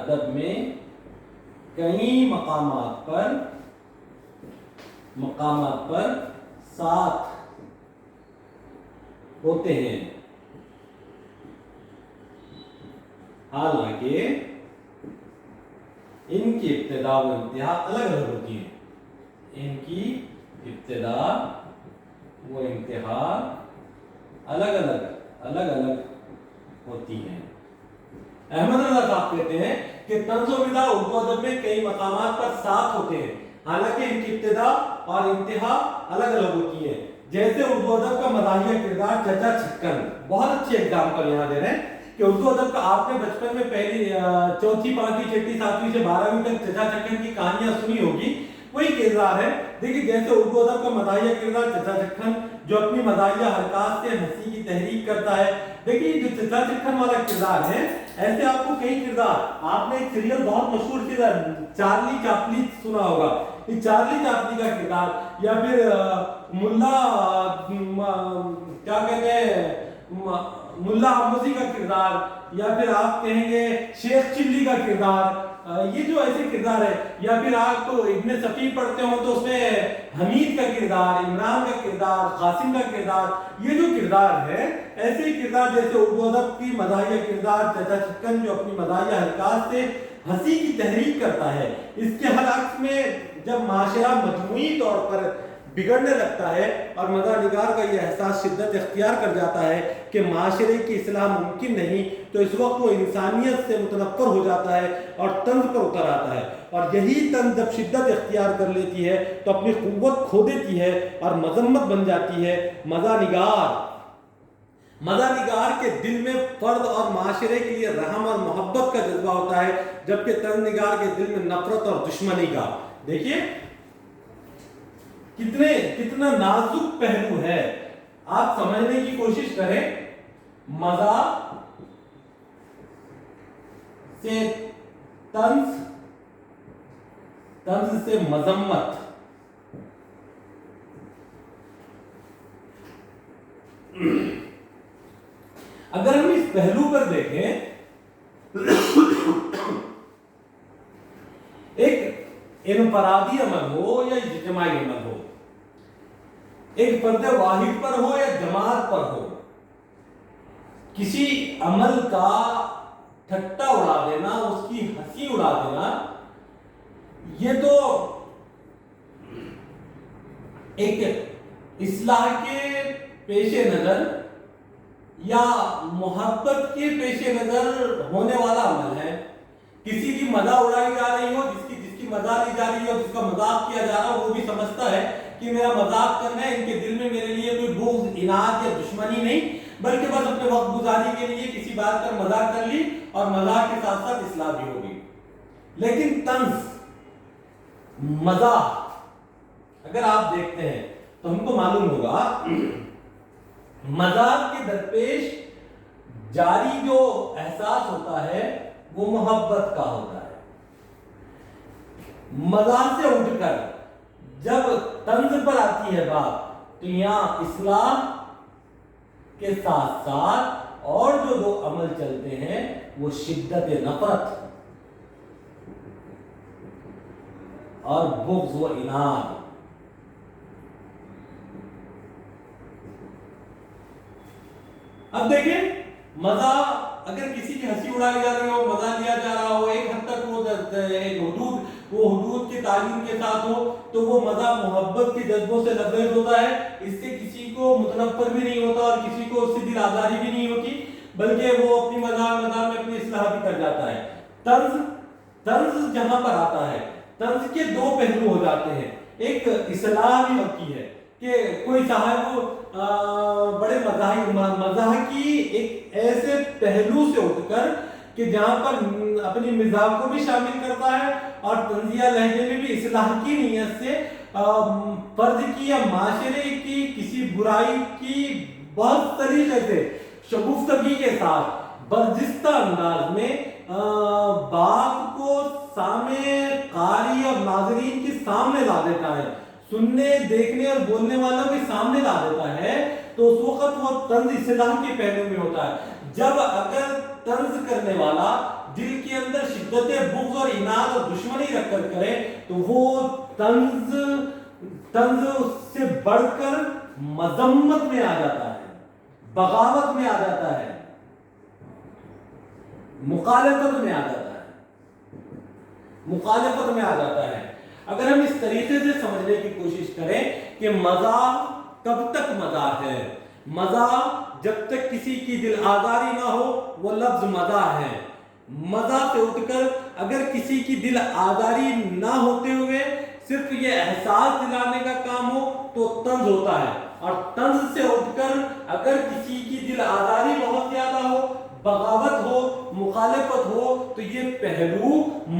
ادب میں کئی مقامات پر ساتھ ہوتے ہیں، حالانکہ ان کی ابتدا و انتہا الگ الگ ہوتی ہے، ان کی ابتدا و انتہا الگ الگ ہوتی ہیں۔ احمد رضا صاحب کہتے ہیں کہ طنز و مزاح اردو ادب میں کئی مقامات پر ساتھ ہوتے ہیں، حالانکہ ان کی ابتدا اور انتہا الگ الگ ہوتی ہے۔ جیسے اردو ادب کا مزاحیہ کردار چچا چھکن، بہت اچھی ایگزامپل یہاں دے رہے ہیں کہ اردو ادب کا آپ نے بچپن میں پہلی چوتھی پانچویں چھٹی ساتویں سے 12ویں تک چچا چھکن کی کہانیاں سنی ہوگی، وہی کردار ہے۔ دیکھیے جیسے اردو ادب کا مزاحیہ کردار چچا چھکن جو اپنی مزاحیہ حرکات سے ہنسی کی تحریک کرتا ہے، دیکھیے جو چچا چھکن والا کردار ہے، ایسے آپ کو کئی کردار، آپ نے ایک سیریل بہت مشہور کردار چارلی چاپلی سنا ہوگا، یہ چارلی چاپلی کا کردار، یا پھر ملا کیا کہتے ہیں ملا حموسی کا کردار، یا پھر آپ کہیں گے شیخ چلی کا کردار، یہ جو ایسے کردار ہے، یا پھر آپ ابن صفی پڑھتے ہوں تو اس میں حمید کا کردار، عمران کا کردار، قاسم کا کردار، یہ جو کردار ہے ایسے ہی کردار جیسے اردو ادب کی مزاحیہ کردار چچا چھکن جو اپنی مزاحیہ حرکات سے ہنسی کی تحریک کرتا ہے، اس کے برعکس میں جب معاشرہ مجموعی طور پر بگڑنے لگتا ہے اور مزاح نگار کا یہ احساس شدت اختیار کر جاتا ہے کہ معاشرے کی اصلاح ممکن نہیں، تو اس وقت وہ انسانیت سے متنفر ہو جاتا ہے اور طنز پر اتر آتا ہے، اور یہی طنز جب شدت اختیار کر لیتی ہے تو اپنی قوت کھو دیتی ہے اور مذمت بن جاتی ہے۔ مزاح نگار کے دل میں فرد اور معاشرے کے لیے رحم اور محبت کا جذبہ ہوتا ہے، جبکہ طنز نگار کے دل میں نفرت اور دشمنی کا۔ دیکھیے کتنا نازک پہلو ہے، آپ سمجھنے کی کوشش کریں۔ مزاح سے طنز سے مذمت، اگر ہم اس پہلو پر دیکھیں، ایک انفرادی عمل ہو یا اجتماعی عمل ہو، ایک فرد واحد پر ہو یا جماعت پر ہو، کسی عمل کا ٹھٹا اڑا دینا، اس کی ہنسی اڑا دینا، یہ تو ایک اصلاح کے پیش نظر یا محبت کے پیش نظر ہونے والا عمل ہے۔ کسی کی مزاح اڑائی جا رہی ہو، جس کی مزاح لی جا رہی ہو، جس کا مذاق کیا جا رہا ہو، وہ بھی سمجھتا ہے کہ میرا مذاق کرنا ہے، ان کے دل میں میرے لیے کوئی بغض، اناد یا دشمنی نہیں، بلکہ بس اپنے وقت گزاری کے لیے کسی بات پر مذاق کر لی اور مذاق کے ساتھ ساتھ اصلاح بھی ہوگی۔ لیکن طنز، مزاح اگر آپ دیکھتے ہیں تو ہم کو معلوم ہوگا مذاق کے درپیش جاری جو احساس ہوتا ہے وہ محبت کا ہوتا ہے۔ مزاح سے اٹھ کر جب طنز پر آتی ہے بات، تو یہاں اصلاح کے ساتھ ساتھ اور جو دو عمل چلتے ہیں وہ شدت نفرت اور بغض و اناد۔ اب دیکھیں مزاح اگر کسی کی ہنسی اڑائی جا رہی ہو، مزہ لیا جا رہا ہو، ایک حد تک وہ حدود کے تعلیم کے ساتھ ہو، تو وہ مزہ محبت کے جذبوں سے لبریز ہوتا ہے، اس سے کسی کو متنفر بھی نہیں ہوتا اور کسی کو اس سے دل آزاری بھی نہیں ہوتی، بلکہ وہ اپنی مزاح میں اپنی اصلاح بھی کر جاتا ہے۔ طنز جہاں پر آتا ہے، طنز کے دو پہلو ہو جاتے ہیں، ایک اصلاح بھی ہوتی ہے کہ کوئی صاحب بڑے مزاح کی ایک ایسے پہلو سے اٹھ کر کہ جہاں پر اپنی مزاح کو بھی شامل کرتا ہے اور طنزیہ لہجے میں بھی اصلاح کی نیت سے فرد کی یا معاشرے کی کسی برائی کی بہت طریقے سے شگفتگی کے ساتھ برجستہ انداز میں بات کو سامنے قاری اور ناظرین کے سامنے لا دیتا ہے، سننے، دیکھنے اور بولنے والوں کے سامنے لا دیتا ہے، تو اس وقت وہ طنز اصلاح کے پہلو میں ہوتا ہے۔ جب اگر طنز کرنے والا دل کے اندر شدت بغض اور اناد اور دشمنی رکھ کر کرے تو وہ طنز اس سے بڑھ کر مذمت میں آ جاتا ہے، بغاوت میں آ جاتا ہے، مخالفت میں آ جاتا ہے۔ اگر ہم اس طریقے سے سمجھنے کی کوشش کریں کہ مزاح کب تک مزاح ہے، مزاح جب تک کسی کی دل آزاری نہ ہو وہ لفظ مزاح ہے۔ مزاح سے اٹھ کر اگر کسی کی دل آزاری نہ ہوتے ہوئے صرف یہ احساس دلانے کا کام ہو تو طنز ہوتا ہے، اور طنز سے اٹھ کر اگر کسی کی دل آزاری بہت زیادہ ہو، بغاوت ہو، مخالفت ہو، تو یہ پہلو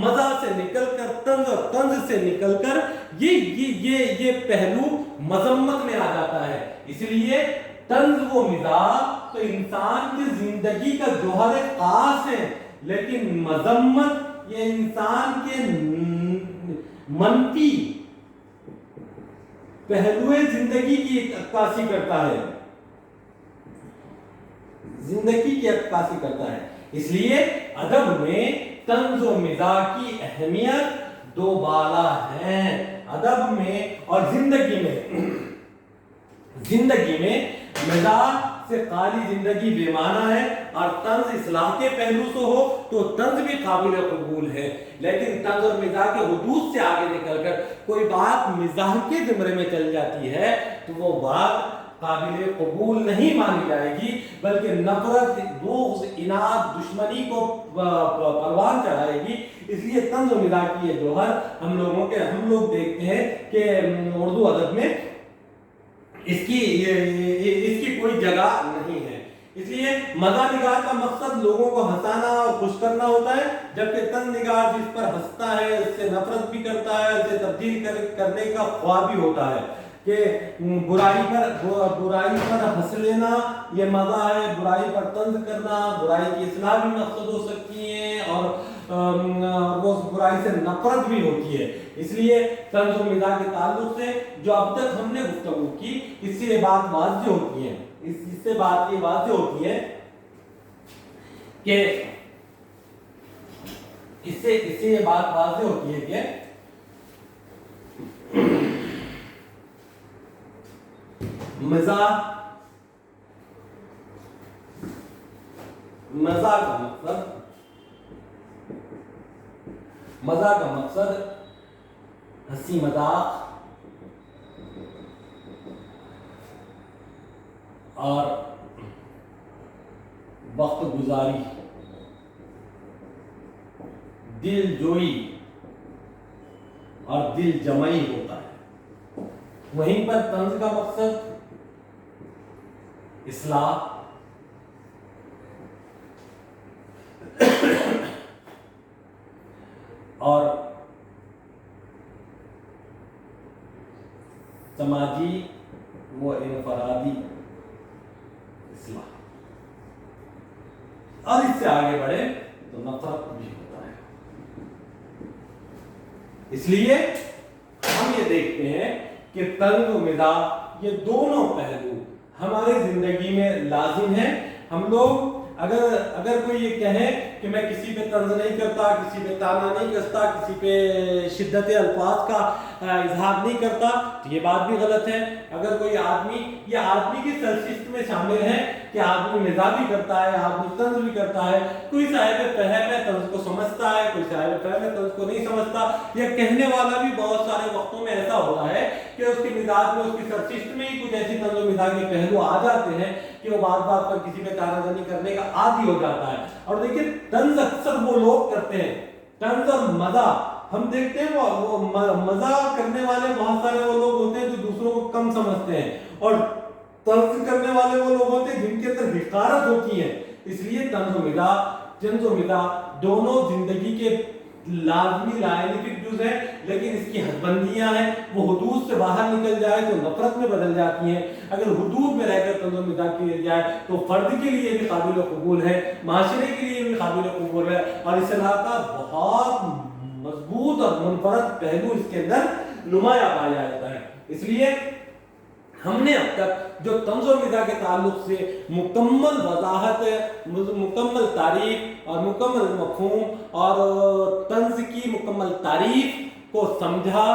مزاح سے نکل کر طنز اور طنز سے نکل کر یہ پہلو مذمت میں آ جاتا ہے۔ اس لیے طنز و مزاح تو انسان کی زندگی کا جوہر خاص ہے، لیکن مذمت یہ انسان کے منفی پہلو زندگی کی عکاسی کرتا ہے، اس لیے ادب میں طنز و مزاح کی اہمیت دو بالا ہے۔ ادب میں اور زندگی میں مزاح سے خالی زندگی بے معنی ہے، اور طنز اصلاح کے پہلو سے ہو تو طنز بھی قابل قبول ہے، لیکن طنز اور مزاح کے حدود سے آگے نکل کر کوئی بات مزاح کے زمرے میں چل جاتی ہے تو وہ بات قابل قبول نہیں مانی جائے گی، بلکہ نفرت، بغض، اناد، دشمنی کو پروان چڑھائے گی۔ اس لیے طنز و مزاح کی یہ جوہر ہم لوگ دیکھتے ہیں کہ اردو ادب میں اس کی کوئی جگہ نہیں ہے۔ اس لیے مزاح نگار کا مقصد لوگوں کو ہنسانا اور خوش کرنا ہوتا ہے، جبکہ طنز نگار جس پر ہنستا ہے اس سے نفرت بھی کرتا ہے، اسے تبدیل کرنے کا خواہ بھی ہوتا ہے کہ برائی پر ہنس لینا یہ مزاح ہے، برائی پر طنز کرنا، برائی کی اصلاح بھی مقصد ہو سکتی ہے، اور وہ برائی سے نفرت بھی ہوتی ہے۔ اس لیے طنز و مزاح کے تعلق سے جو اب تک ہم نے گفتگو کی، اس سے یہ بات واضح ہوتی ہے کہ مزاح کا مقصد ہنسی مذاق اور وقت گزاری، دل جوئی اور دل جمعی ہوتا ہے۔ وہیں پر طنز کا مقصد اصلاح اور سماجی و انفرادی اصلاح، اور اس سے آگے بڑھے تو نفرت بھی ہوتا ہے۔ اس لیے ہم یہ دیکھتے ہیں کہ طنز و مزاح یہ دونوں پہلو ہمارے زندگی میں لازم ہیں۔ ہم لوگ اگر کوئی یہ کہے کہ میں کسی پہ طنز نہیں کرتا، کسی پہ طعنہ نہیں کستا، کسی پہ شدت الفاظ کا اظہار نہیں کرتا، تو یہ بات بھی غلط ہے۔ اگر کوئی آدمی کی سرشت میں شامل ہے کہ آدمی مزاح بھی کرتا ہے، آدمی طنز بھی کرتا ہے، کوئی صاحب فہم ہے طنز کو سمجھتا ہے، کوئی صاحب فہم ہے طنز کو نہیں سمجھتا، یا کہنے والا بھی بہت سارے وقتوں میں ایسا ہوتا ہے کہ اس کے مزاج میں، اس کی سرشت میں ہی کچھ ایسی طنز و مزاح کے پہلو آ جاتے ہیں کہ وہ بات پر کسی پہ طعنہ زنی کرنے کا عادی ہو جاتا ہے۔ اور دیکھیں طنز اکثر وہ لوگ کرتے ہیں، طنز اور مزاح ہم دیکھتے ہیں وہ مزاح کرنے والے بہت سارے وہ لوگ ہوتے ہیں جو دوسروں کو کم سمجھتے ہیں، اور طنز کرنے والے وہ لوگ ہوتے ہیں جن کے اندر حقارت ہوتی ہے۔ اس لیے طنز و مزاح دونوں زندگی کے لازمی لائنفک جز ہیں، لیکن اس کی حد بندیاں ہیں۔ وہ حدود سے باہر نکل جائے تو نفرت میں بدل جاتی ہیں، اگر حدود میں رہ کر طنز و مزاح کی جائے تو فرد کے لیے بھی قابل قبول ہے، معاشرے کے لیے بھی قابل قبول ہے، اور اصلاح کا بہت مضبوط اور منفرد پہلو اس کے اندر نمایاں پایا جاتا ہے۔ اس لیے ہم نے اب تک جو طنز و مزاح کے تعلق سے مکمل وضاحت، مکمل تعریف اور مکمل مفہوم اور طنز کی مکمل تعریف کو سمجھا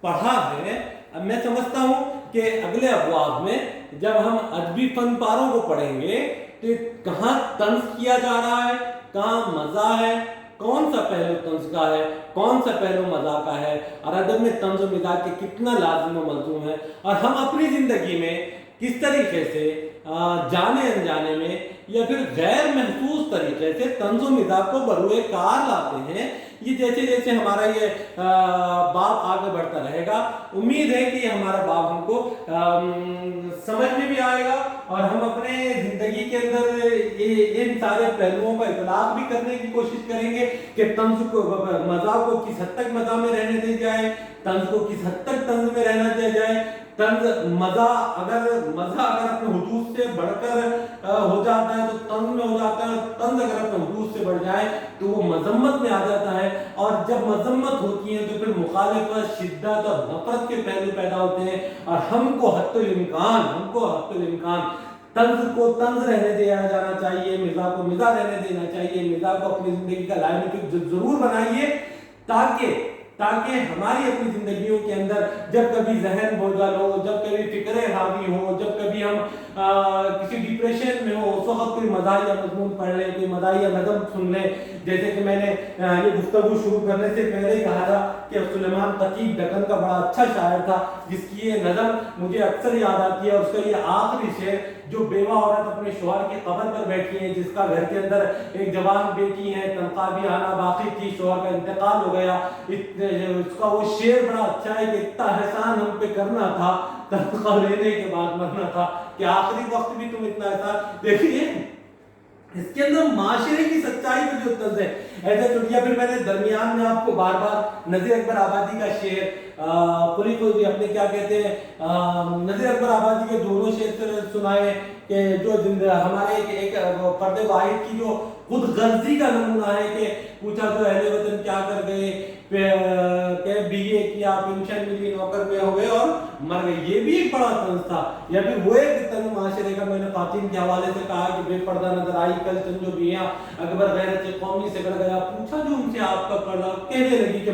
پڑھا ہے، اب میں سمجھتا ہوں کہ اگلے ابواب میں جب ہم ادبی فن پاروں کو پڑھیں گے تو کہاں طنز کیا جا رہا ہے، کہاں مزاح ہے، کون سا پہلو طنز کا ہے، کون سا پہلو مزاح کا ہے، اور ادب میں طنز و مزاح کے کتنا لازم و ملزوم ہے، اور ہم اپنی زندگی میں کس طریقے سے جانے انجانے میں یا پھر غیر محسوس طریقے سے طنز و مزاح کو بروئے کار لاتے ہیں۔ یہ جیسے جیسے ہمارا یہ باب آگے بڑھتا رہے گا، امید ہے کہ ہمارا باب ہم کو سمجھ میں بھی آئے گا اور ہم اپنے زندگی کے اندر ان سارے پہلوؤں کا اطلاق بھی کرنے کی کوشش کریں گے کہ طنز کو، مزاح کو کس حد تک مزاح میں رہنے دی جائے، طنز کو کس حد تک طنز میں رہنا دیا جائے، طنز مزاح اگر اپنے حدود سے بڑھ کر ہو جاتا ہے تو طنز میں ہو جاتا ہے، طنز اگر اپنے حدود سے بڑھ جائے تو وہ مذمت میں آ جاتا ہے، اور جب مذمت ہوتی ہے تو پھر مخالفت، شدت اور نفرت کے پہلو پیدا ہوتے ہیں، اور ہم کو حتی الامکان طنز کو طنز رہنے دیا جانا چاہیے، مزاح کو مزاح رہنے دینا چاہیے، مزاح کو اپنی زندگی کا لائن ضرور بنائیے تاکہ ہماری اپنی زندگیوں کے اندر جب کبھی ذہن بوجھل ہو، جب کبھی فکریں حاوی ہو، جب کبھی ہم کسی ڈپریشن میں ہو، اس وقت کوئی مزاحیہ مضمون پڑھ لیں، کوئی مزاحیہ نظم سن لیں، جیسے کہ میں نے یہ گفتگو شروع کرنے سے پہلے کہا تھا کہ سلیمان خطیب دکن کا بڑا اچھا شاعر تھا، جس کی یہ نظم مجھے اکثر یاد آتی ہے، اور اس کا یہ آخری شعر، جو بیوہ عورت اپنے شوہر کی قبر پر بیٹھی ہے، جس کا گھر کے اندر ایک جوان بیٹی ہے، تنخواہ بھی آنا باقی تھی، شوہر کا انتقال ہو گیا، اس کا وہ شعر بڑا اچھا ہے کہ اتنا احسان ہم پہ کرنا تھا، تنخواہ لینے کے بعد مرنا تھا، کہ آخری وقت بھی تم اتنا احسان۔ دیکھیے اس کے اندر معاشرے کی سچائی پہ جو طنز ہے ایسے چٹیا۔ پھر میں نے درمیان میں آپ کو بار بار نذیر اکبر آبادی کا شعر، پوری کو بھی اپنے کیا کہتے ہیں، نذیر اکبر آبادی کے دونوں شعر سنائے کہ جو ہمارے ایک فرد واحد کی جو خود غرضی کا نمونہ ہے، کہ پوچھا تو اہل وطن کیا کر گئے، کہ BA کیا، پینشن ملی، نوکر میں ہو گئے اور مر گئے، یہ بھی ایک بڑا طنز تھا۔ یا پھر وہ ایک طنز معاشرے کا، میں نے خواتین کے حوالے سے کہا کہ بے پردہ نظر آئی کل چند جو بیاں، اکبر غیرت قومی سے گڑ گیا، پوچھا جو ان سے آپ کا پردہ، کہنے لگی کہ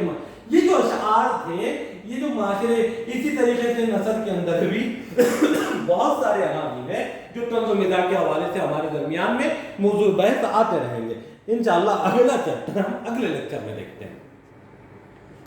یہ جو اشعار تھے، یہ جو معاشرے، اسی طریقے سے نثر کے اندر بھی بہت سارے عناوین ہیں جو طنز و مزاح کے حوالے سے ہمارے درمیان میں موضوع بحث آتے رہیں گے۔ انشاءاللہ اگلا چیپٹر ہم اگلے لیکچر میں دیکھتے ہیں۔